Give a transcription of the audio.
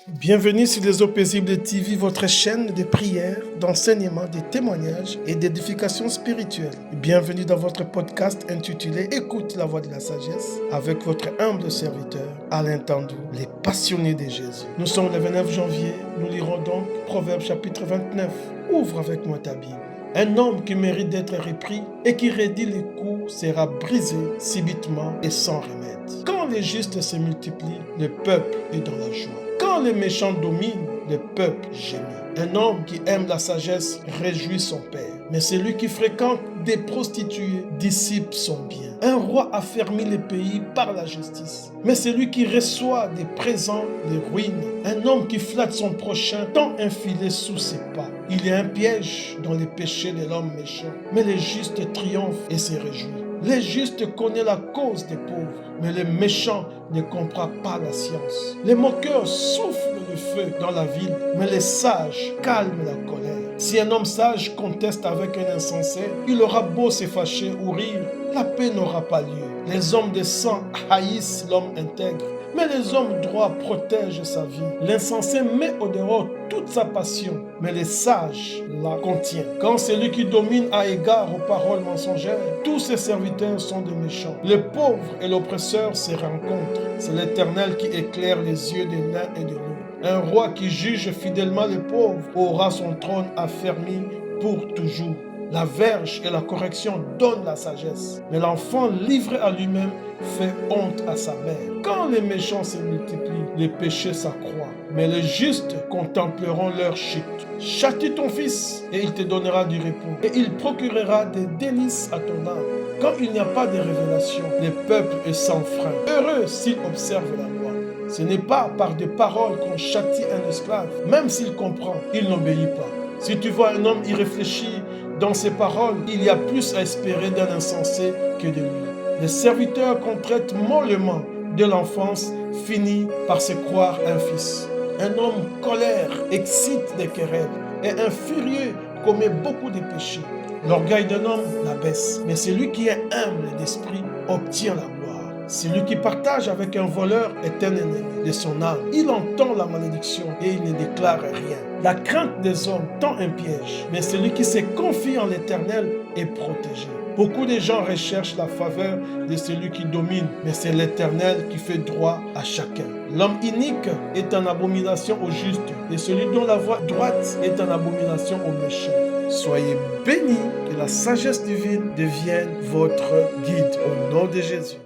Bienvenue sur les eaux paisibles TV, votre chaîne de prière, d'enseignement, de témoignages et d'édification spirituelle. Bienvenue dans votre podcast intitulé Écoute la voix de la sagesse avec votre humble serviteur, Alain Tandou, les passionnés de Jésus. Nous sommes le 29 janvier, nous lirons donc Proverbes chapitre 29. Ouvre avec moi ta Bible. Un homme qui mérite d'être repris et qui raidit les coups sera brisé subitement et sans remède. Quand les justes se multiplient, le peuple est dans la joie. Quand les méchants dominent, le peuple gémit. Un homme qui aime la sagesse réjouit son père, mais celui qui fréquente des prostituées dissipe son bien. Un roi affermit les pays par la justice, mais celui qui reçoit des présents les ruine. Un homme qui flatte son prochain tend un filet sous ses pas. Il y a un piège dans les péchés de l'homme méchant, mais les justes triomphent et se réjouissent. Les justes connaissent la cause des pauvres, mais les méchants ne comprennent pas la science. Les moqueurs soufflent le feu dans la ville, mais les sages calment la colère. Si un homme sage conteste avec un insensé, il aura beau se fâcher ou rire, la paix n'aura pas lieu. Les hommes de sang haïssent l'homme intègre, mais les hommes droits protègent sa vie. L'insensé met au dehors toute sa passion, mais les sages la contiennent. Quand celui qui domine a égard aux paroles mensongères, tous ses serviteurs sont des méchants. Le pauvre et l'oppresseur se rencontrent. C'est l'Éternel qui éclaire les yeux de l'un et de l'autre. Un roi qui juge fidèlement les pauvres aura son trône affermi pour toujours. La verge et la correction donnent la sagesse, mais l'enfant livré à lui-même fait honte à sa mère. Quand les méchants se multiplient, les péchés s'accroissent, mais les justes contempleront leur chute. Châtie ton fils, et il te donnera du repos, et il procurera des délices à ton âme. Quand il n'y a pas de révélation, le peuple est sans frein. Heureux s'il observe la loi. Ce n'est pas par des paroles qu'on châtie un esclave. Même s'il comprend, il n'obéit pas. Si tu vois un homme irréfléchi dans ses paroles, il y a plus à espérer d'un insensé que de lui. Le serviteur qu'on traite mollement de l'enfance finit par se croire un fils. Un homme colère excite des querelles et un furieux commet beaucoup de péchés. L'orgueil d'un homme l'abaisse, mais celui qui est humble d'esprit obtient la gloire. Celui qui partage avec un voleur est un ennemi de son âme. Il entend la malédiction et il ne déclare rien. La crainte des hommes tend un piège, mais celui qui se confie en l'Éternel est protégé. Beaucoup de gens recherchent la faveur de celui qui domine, mais c'est l'Éternel qui fait droit à chacun. L'homme inique est en abomination aux justes, et celui dont la voie droite est en abomination aux méchants. Soyez bénis, que la sagesse divine devienne votre guide au nom de Jésus.